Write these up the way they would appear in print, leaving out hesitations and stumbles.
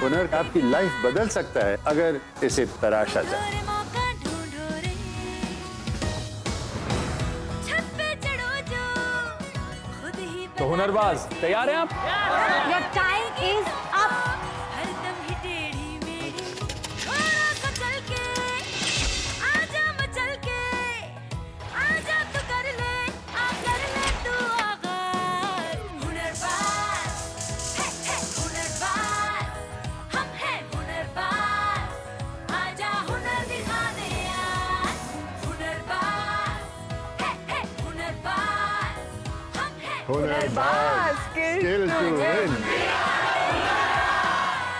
हुनर आपकी लाइफ बदल सकता है अगर इसे तराशा जाए। तो हुनरबाज तैयार हैं आप? Your time is up. Hunarbaaz skill to win.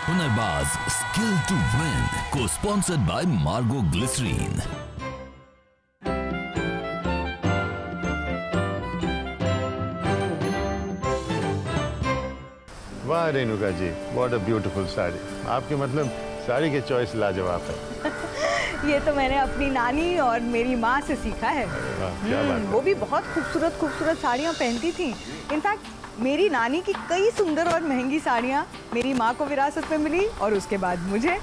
Hunarbaaz skill to win को स्पॉन्सर्ड बाय मार्गो ग्लिसरीन। वाह Renuka ji, what a beautiful sari. आपके मतलब साड़ी के चॉइस लाजवाब है। ये तो मैंने अपनी नानी और मेरी माँ से सीखा है। क्या बात है। वो भी बहुत खूबसूरत खूबसूरत साड़ियाँ पहनती थी। इनफैक्ट मेरी नानी की कई सुंदर और महंगी साड़ियाँ मेरी माँ को विरासत में मिली और उसके बाद मुझे।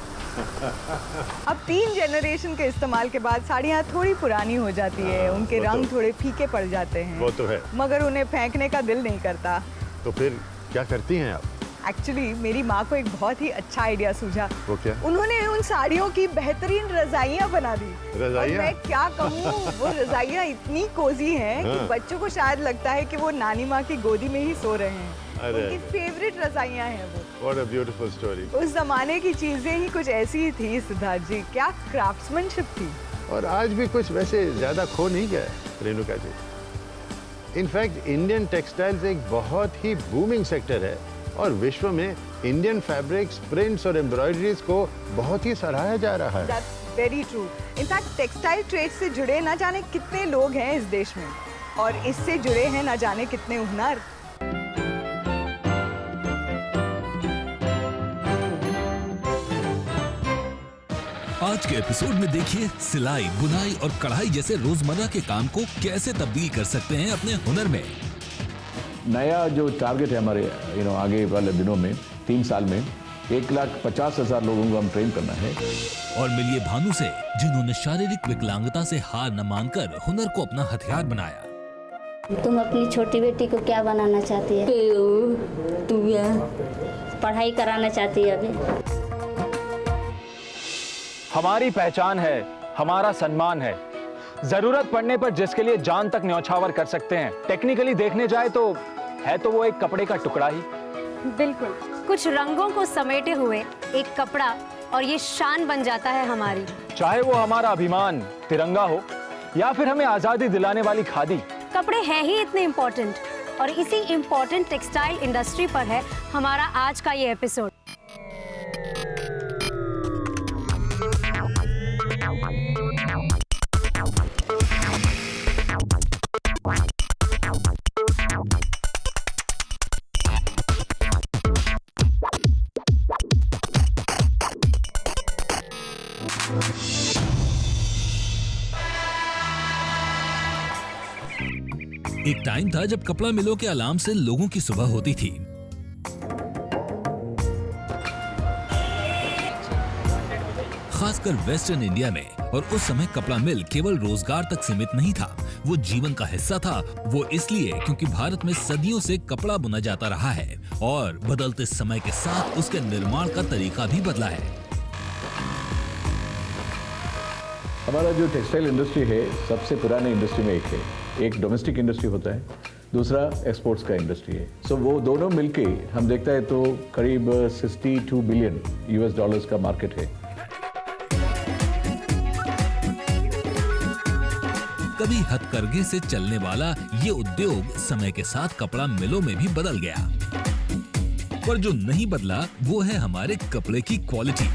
अब 3 जनरेशन के इस्तेमाल के बाद साड़ियाँ थोड़ी पुरानी हो जाती है, उनके रंग थोड़े फीके पड़ जाते हैं। वो तो है, मगर उन्हें फेंकने का दिल नहीं करता। तो फिर क्या करती हैं आप? एक्चुअली मेरी माँ को एक बहुत ही अच्छा आइडिया सूझा। वो क्या? उन्होंने उन साड़ियों की बेहतरीन रजाइयाँ बना दी। रजाइयाँ? और मैं क्या कहूँ, वो रजाइयाँ इतनी कोजी हैं कि बच्चों को शायद लगता है कि वो नानी माँ की गोदी में ही सो रहे हैं। उनकी फेवरेट रजाइयाँ हैं वो। What a beautiful story। उस जमाने की चीजें ही कुछ ऐसी ही थी सिद्धार्थ जी, क्या क्राफ्ट्समैनशिप थी। और आज भी कुछ वैसे ज्यादा खो नहीं गया Renuka ji. In fact Indian textiles एक बहुत ही बूमिंग सेक्टर है और विश्व में इंडियन फैब्रिक्स, प्रिंट्स और एम्ब्रॉयडरीज को बहुत ही सराहा जा रहा है। That's very true। In fact textile trade से जुड़े न जाने कितने लोग हैं इस देश में और इससे जुड़े हैं न जाने कितने हुनर। आज के एपिसोड में देखिए सिलाई, बुनाई और कढ़ाई जैसे रोजमर्रा के काम को कैसे तब्दील कर सकते हैं अपने हुनर में। नया जो टारगेट है हमारे आगे वाले दिनों में 3 साल में 1,50,000 लोगों को हम ट्रेन करना है। और मिलिए भानु से, जिन्होंने शारीरिक विकलांगता से हार न मानकर हुनर को अपना हथियार बनाया। तुम अपनी छोटी बेटी को क्या बनाना चाहती है? तू पढ़ाई कराना चाहती है अभी? हमारी पहचान है, हमारा सम्मान है। जरूरत पड़ने पर जिसके लिए जान तक न्यौछावर कर सकते हैं। टेक्निकली देखने जाए तो है तो वो एक कपड़े का टुकड़ा ही। बिल्कुल, कुछ रंगों को समेटे हुए एक कपड़ा और ये शान बन जाता है हमारी। चाहे वो हमारा अभिमान तिरंगा हो या फिर हमें आजादी दिलाने वाली खादी। कपड़े हैं ही इतने इम्पोर्टेंट और इसी इम्पोर्टेंट टेक्सटाइल इंडस्ट्री पर है हमारा आज का ये एपिसोड। एक टाइम था जब कपड़ा मिलों के अलार्म से लोगों की सुबह होती थी। खासकर वेस्टर्न इंडिया में। और उस समय कपड़ा मिल केवल रोजगार तक सीमित नहीं था, वो जीवन का हिस्सा था। वो इसलिए क्योंकि भारत में सदियों से कपड़ा बुना जाता रहा है और बदलते समय के साथ उसके निर्माण का तरीका भी बदला है। हमारा जो टेक्सटाइल इंडस्ट्री है सबसे पुराने इंडस्ट्री में एक है। एक डोमेस्टिक इंडस्ट्री होता है, दूसरा एक्सपोर्ट्स का इंडस्ट्री है। सो वो दोनों मिलके हम देखते हैं तो करीब 62 बिलियन US$ का मार्केट है। कभी हथकरघे से चलने वाला ये उद्योग समय के साथ कपड़ा मिलों में भी बदल गया, पर जो नहीं बदला वो है हमारे कपड़े की क्वालिटी।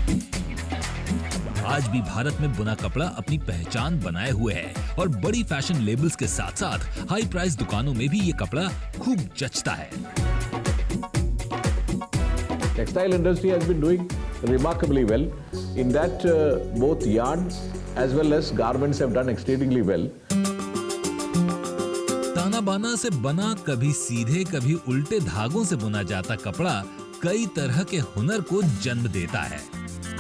आज भी भारत में बुना कपड़ा अपनी पहचान बनाए हुए है और बड़ी फैशन लेबल्स के साथ साथ हाई प्राइस दुकानों में भी ये कपड़ा खूब जचता है। Textile industry has been doing remarkably well. In that, both yarn as well as garments have done exceedingly well. ताना बाना से बना, कभी सीधे कभी उल्टे धागों से बुना जाता कपड़ा कई तरह के हुनर को जन्म देता है।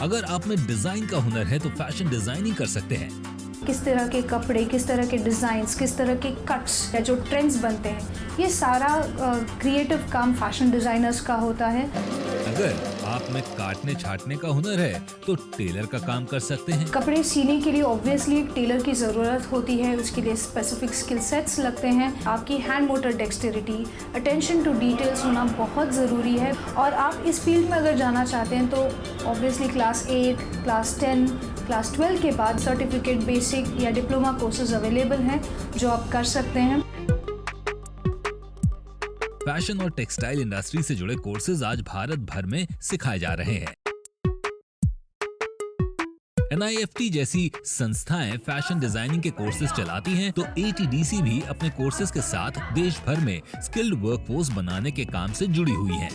अगर आप में डिजाइन का हुनर है तो फैशन डिजाइनिंग कर सकते हैं। किस तरह के कपड़े, किस तरह के डिज़ाइंस, किस तरह के कट्स या जो ट्रेंड्स बनते हैं, ये सारा क्रिएटिव काम फैशन डिज़ाइनर्स का होता है। अगर आप में काटने छाटने का हुनर है तो टेलर का काम कर सकते हैं। कपड़े सीने के लिए ऑब्वियसली एक टेलर की ज़रूरत होती है, उसके लिए स्पेसिफिक स्किल सेट्स लगते हैं। आपकी hand motor dexterity, attention to details होना बहुत ज़रूरी है। और आप इस फील्ड में अगर जाना चाहते हैं तो ऑब्वियसली क्लास 8, क्लास 10, क्लास 12 के बाद सर्टिफिकेट, बेसिक या डिप्लोमा कोर्सेज अवेलेबल हैं जो आप कर सकते हैं। फैशन और टेक्सटाइल इंडस्ट्री से जुड़े कोर्सेज आज भारत भर में सिखाए जा रहे हैं। NIFT जैसी संस्थाएं फैशन डिजाइनिंग के कोर्सेज चलाती हैं, तो ATDC भी अपने कोर्सेज के साथ देश भर में स्किल्ड वर्कफोर्स बनाने के काम से जुड़ी हुई है।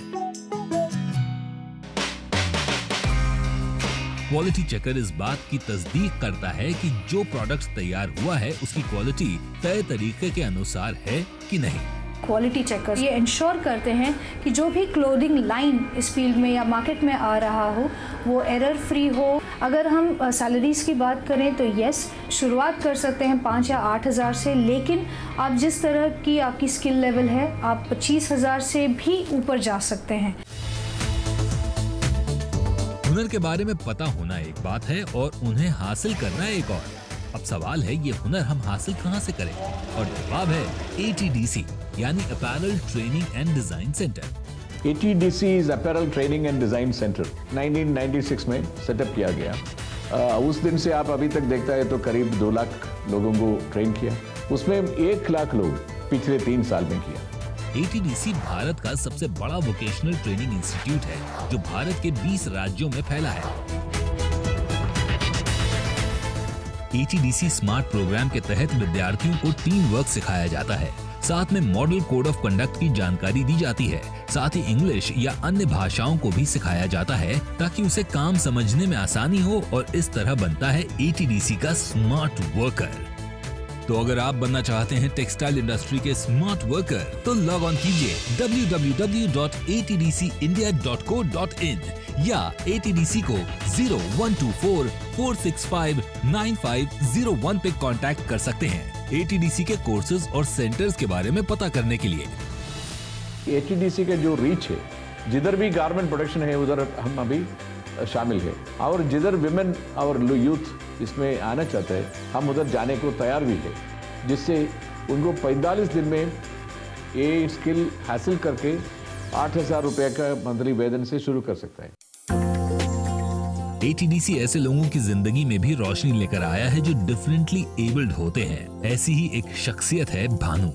क्वालिटी चेकर इस बात की तस्दीक करता है कि जो प्रोडक्ट तैयार हुआ है उसकी क्वालिटी तय तरीके के अनुसार है कि नहीं। क्वालिटी चेकर्स ये इंश्योर करते हैं कि जो भी क्लोथिंग लाइन इस फील्ड में या मार्केट में आ रहा हो वो एरर फ्री हो। अगर हम सैलरीज की बात करें तो यस, शुरुआत कर सकते हैं 5 या 8 हज़ार से, लेकिन आप जिस तरह की आपकी स्किल लेवल है आप 25,000 से भी ऊपर जा सकते हैं। हुनर के बारे में पता होना एक बात है और उन्हें हासिल करना एक और। अब सवाल है ये हुनर हम हासिल कहाँ से करें? और जवाब है ATDC यानी apparel training and design centre. ATDC is apparel training and design centre 1996 में सेटअप किया गया। उस दिन से आप अभी तक देखता है तो करीब 2 लाख लोगों को ट्रेन किया, उसमें 1 लाख लोग पिछले 3 साल में किया। ATDC भारत का सबसे बड़ा वोकेशनल ट्रेनिंग इंस्टीट्यूट है जो भारत के 20 राज्यों में फैला है। ATDC स्मार्ट प्रोग्राम के तहत विद्यार्थियों को टीम वर्क सिखाया जाता है, साथ में मॉडल कोड ऑफ कंडक्ट की जानकारी दी जाती है, साथ ही इंग्लिश या अन्य भाषाओं को भी सिखाया जाता है ताकि उसे काम समझने में आसानी हो और इस तरह बनता है ATDC का स्मार्ट वर्कर। तो अगर आप बनना चाहते हैं टेक्सटाइल इंडस्ट्री के स्मार्ट वर्कर तो लॉग ऑन कीजिए www.atdcindia.co.in या ATDC को 0124-465-9501 पे कांटेक्ट कर सकते हैं ATDC के कोर्सेज और सेंटर्स के बारे में पता करने के लिए। ATDC का जो रीच है, जिधर भी गारमेंट प्रोडक्शन है उधर हम अभी शामिल है, और जिधर विमेन और यूथ इसमें आना चाहते हैं हम उधर जाने को तैयार भी है, जिससे उनको 45 दिन में ये स्किल हासिल करके 8,000 रुपये का मंथली वेतन से शुरू कर सकता है। ATDC ऐसे लोगों की जिंदगी में भी रोशनी लेकर आया है जो डिफरेंटली एबल्ड होते हैं। ऐसी ही एक शख्सियत है भानु,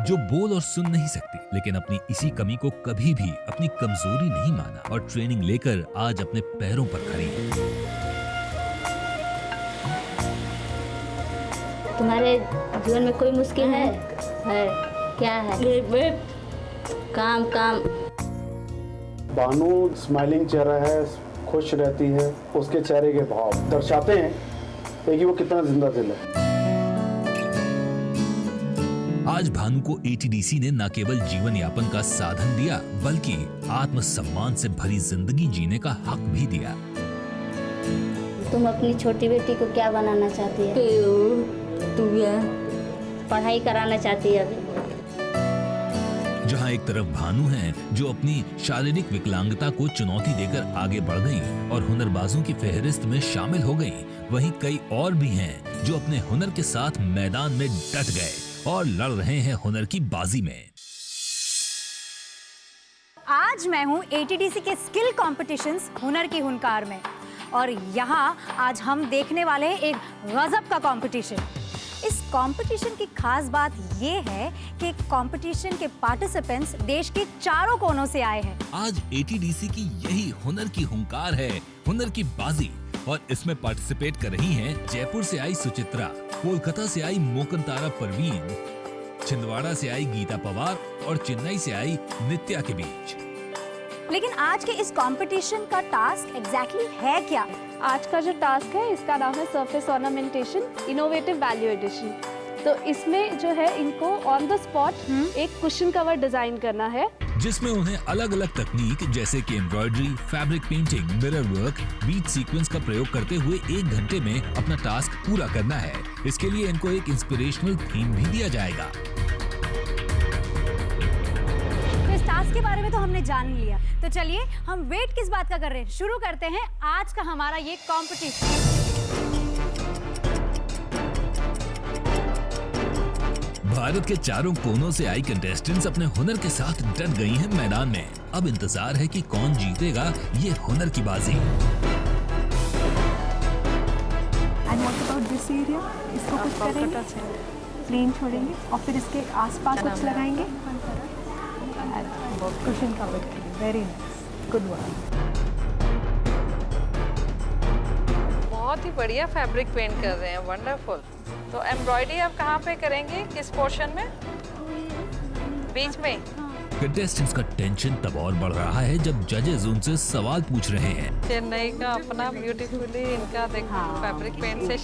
जो बोल और सुन नहीं सकती, लेकिन अपनी इसी कमी को कभी भी अपनी कमजोरी नहीं माना और ट्रेनिंग लेकर आज अपने पैरों पर खड़ी है। तुम्हारे जीवन में कोई मुश्किल है? क्या है? काम। भानु स्माइलिंग चेहरा है, खुश रहती है, उसके चेहरे के भाव दर्शाते हैं कि वो कितना जिंदा दिल है। आज भानु को ATDC ने न केवल जीवन यापन का साधन दिया बल्कि आत्मसम्मान से भरी जिंदगी जीने का हक भी दिया। तुम अपनी छोटी बेटी को क्या बनाना चाहती है? पढ़ाई कराना चाहती है अभी। जहां एक तरफ भानु है जो अपनी शारीरिक विकलांगता को चुनौती देकर आगे बढ़ गई और हुनरबाजों की फहरिस्त में शामिल हो गई, वहीं कई और भी हैं जो अपने हुनर के साथ मैदान में डट गए और लड़ रहे हैं हुनर की बाजी में। आज मैं हूँ ATDC के स्किल कॉम्पिटिशन्स हुनर की हुनकार में, और यहाँ आज हम देखने वाले हैं एक गजब का कंपटीशन। इस कंपटीशन की खास बात ये है कि कंपटीशन के पार्टिसिपेंट्स देश के चारों कोनों से आए हैं। आज ATDC की यही हुनर की हुंकार है, हुनर की बाजी, और इसमें पार्टिसिपेट कर रही हैं जयपुर से आई सुचित्रा, कोलकाता से आई मोकनतारा परवीन, छिंदवाड़ा से आई गीता पवार और चेन्नई से आई नित्या के बीच। लेकिन आज के इस कंपटीशन का टास्क एग्जैक्टली है क्या? आज का जो टास्क है इसका नाम है surface ornamentation innovative value addition. तो इसमें जो है इनको ऑन द स्पॉट एक कुशन कवर डिजाइन करना है, जिसमें उन्हें अलग अलग तकनीक जैसे कि embroidery, fabric painting, mirror work, bead sequins का प्रयोग करते हुए 1 घंटे में अपना टास्क पूरा करना है। इसके लिए इनको एक इंस्पिरेशनल थीम भी दिया जाएगा। तो इस टास्क के बारे में तो हमने जान लिया, तो चलिए हम वेट किस बात का कर रहे हैं, शुरू करते हैं आज का हमारा ये कॉम्पिटिशन। भारत के चारों कोनों से आई कंटेस्टेंट्स अपने हुनर के साथ डट गई हैं मैदान में। अब इंतजार है कि कौन जीतेगा ये हुनर की बाजी। And what about this area, इसको कुछ करेंगे, प्लेन छोड़ेंगे और फिर इसके आसपास कुछ लगाएंगे, कुशन कवर करेंगे। Very nice, good work. बहुत ही बढ़िया फैब्रिक पेंट कर रहे हैं, वंडरफुल। तो एम्ब्रॉयडरी आप कहाँ पे करेंगे, किस पोर्शन में? बीच में। कंटेस्टेंट्स का टेंशन तब और बढ़ रहा है जब जजेस उनसे सवाल पूछ रहे हैं। चेन्नई का अपना ब्यूटीफुली इनका देखो फैब्रिक पेंट से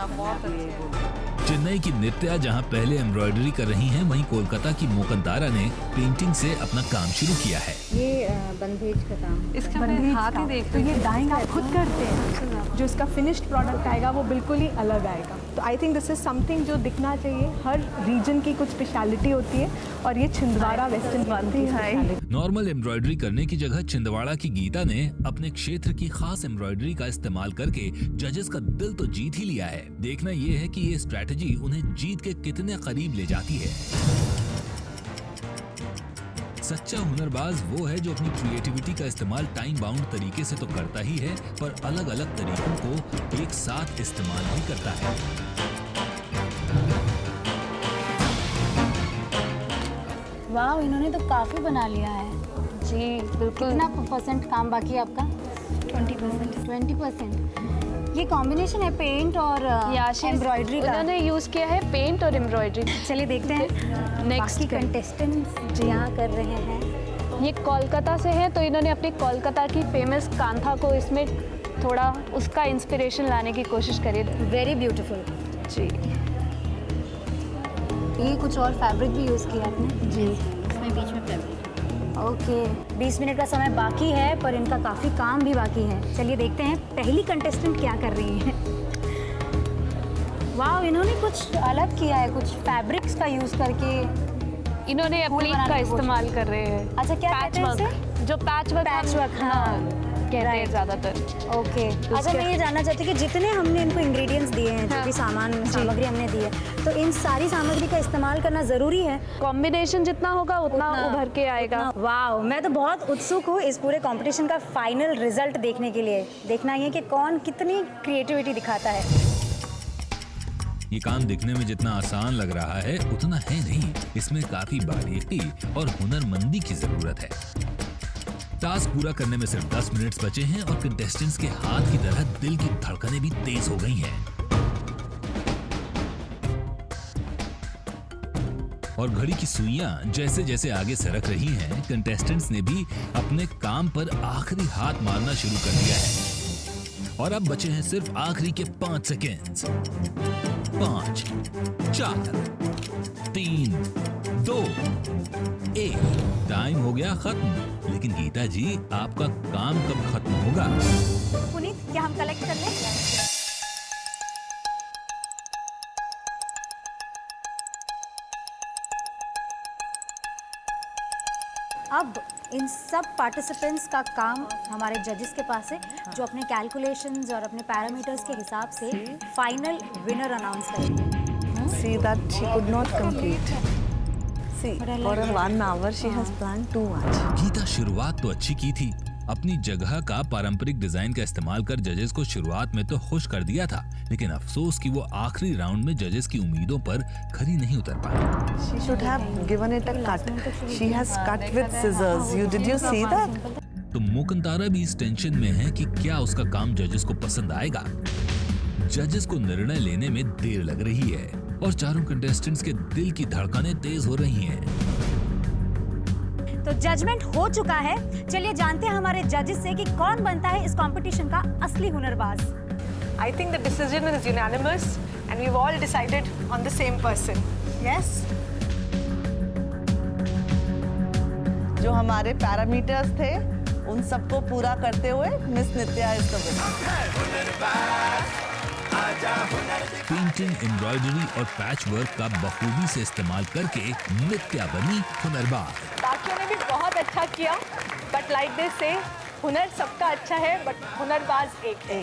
बहुत अच्छे है। चेन्नई की नित्या जहां पहले एम्ब्रॉयडरी कर रही हैं, वहीं कोलकाता की मोकंतारा ने पेंटिंग से अपना काम शुरू किया है। ये बंदेज का काम, इसका बंदेज हाथ ही का। देख तो ये डाइंग आप खुद करते हैं, जो इसका फिनिश्ड प्रोडक्ट आएगा वो बिल्कुल ही अलग आएगा। तो I think this is something जो दिखना चाहिए। हर रीजन की कुछ स्पेशलिटी होती है और ये छिंदवाड़ा वेस्टर्न की स्पेशलिटी। नॉर्मल एम्ब्रॉयडरी करने की जगह छिंदवाड़ा की गीता ने अपने क्षेत्र की खास एम्ब्रॉयडरी का इस्तेमाल करके जजेस का दिल तो जीत ही लिया है। देखना ये है कि ये स्ट्रैटेजी उन्हें जीत के कितने करीब ले जाती है। सच्चा हुनरबाज वो है जो अपनी क्रिएटिविटी का इस्तेमाल टाइम बाउंड तरीके से तो करता ही है, पर अलग अलग तरीकों को एक साथ इस्तेमाल भी करता है। वाह, इन्होंने तो काफी बना लिया है जी। बिल्कुल। कितना % काम बाकी है आपका? 20%। ये कॉम्बिनेशन है पेंट और एम्ब्रॉयडरी का। उन्होंने यूज किया है पेंट और एम्ब्रॉयडरी। चलिए देखते हैं नेक्स्ट कंटेस्टेंट्स यहाँ कर रहे हैं। ये कोलकाता से है, तो इन्होंने अपनी कोलकाता की फेमस कांथा को इसमें थोड़ा उसका इंस्पिरेशन लाने की कोशिश करी। वेरी ब्यूटीफुल जी। ये कुछ और फैब्रिक भी यूज़ किया आपने? जी, इसमें बीच में फैब्रिक। ओके, 20 मिनट का समय बाकी है, पर इनका काफी काम भी बाकी है। चलिए देखते हैं पहली कंटेस्टेंट क्या कर रही है। वाह, इन्होंने कुछ अलग किया है, कुछ फैब्रिक्स का यूज करके इन्होंने अपनी का इस्तेमाल कर रहे हैं। अच्छा, क्या कहते हैं इसे? जो पैच वर्क हाँ कहते हैं ज्यादातर। ओके, अच्छा मैं ये जानना चाहती हूँ कि जितने हमने इनको इंग्रेडिएंट्स दिए हैं, जो भी सामग्री हमने दी है, तो इन सारी सामग्री का इस्तेमाल करना जरूरी है? कॉम्बिनेशन जितना होगा उतना उभर के आएगा। वाह, मैं तो बहुत उत्सुक हूँ इस पूरे कंपटीशन का फाइनल रिजल्ट देखने के लिए। देखना ये कि कौन कितनी क्रिएटिविटी दिखाता है। ये काम दिखने में जितना आसान लग रहा है उतना है नहीं। इसमें काफी बारीकी और हुनरमंदी की जरूरत है। टास्क पूरा करने में सिर्फ 10 मिनट्स बचे हैं और कंटेस्टेंट्स के हाथ की तरह दिल की धड़कनें भी तेज हो गई हैं। और घड़ी की सुइयां जैसे जैसे आगे सरक रही हैं, कंटेस्टेंट्स ने भी अपने काम पर आखिरी हाथ मारना शुरू कर दिया है। और अब बचे हैं सिर्फ आखिरी के 5 सेकेंड्स। 5, 4, 3, 2, 1। टाइम हो गया खत्म। लेकिन गीता जी, आपका काम कब खत्म होगा? पुनीत, क्या हम कलेक्ट कर लें? अब इन सब पार्टिसिपेंट्स का काम हमारे जजेस के पास है, जो अपने कैलकुलेशंस और अपने पैरामीटर्स के हिसाब से फाइनल विनर अनाउंस करेंगे। See that she could not complete. See, for 1 hour she has planned too much. Geeta शुरुआत तो अच्छी की थी। अपनी जगह का पारंपरिक डिजाइन का इस्तेमाल कर जजेस को शुरुआत में तो खुश कर दिया था, लेकिन अफसोस कि वो आखिरी राउंड में जजेस की उम्मीदों पर खरी नहीं उतर पाई। She should have given it a cut. She has cut with scissors. Did you see that? तो मोकंतारा भी इस टेंशन में है कि क्या उसका काम जजेस को पसंद आएगा। जजेस को निर्णय लेने में देर लग रही है और चारों कंटेस्टेंट्स के दिल की धड़कनें तेज हो रही हैं। तो जजमेंट हो चुका है। चलिए जानते हैं हमारे जजेस से कि कौन बनता है इस कंपटीशन का असली Hunarbaaz. I think the decision is unanimous and we've all decided on the same person. Yes. जो हमारे पैरामीटर्स थे उन सबको पूरा करते हुए miss Nitya is the winner. Painting, embroidery और पैच वर्क का बखूबी से इस्तेमाल करके नित्या बनी हुनरबाज। बाकियों ने भी बहुत अच्छा किया, बट लाइक दिस से हुनर सबका अच्छा है, बट हुनरबाज एक है।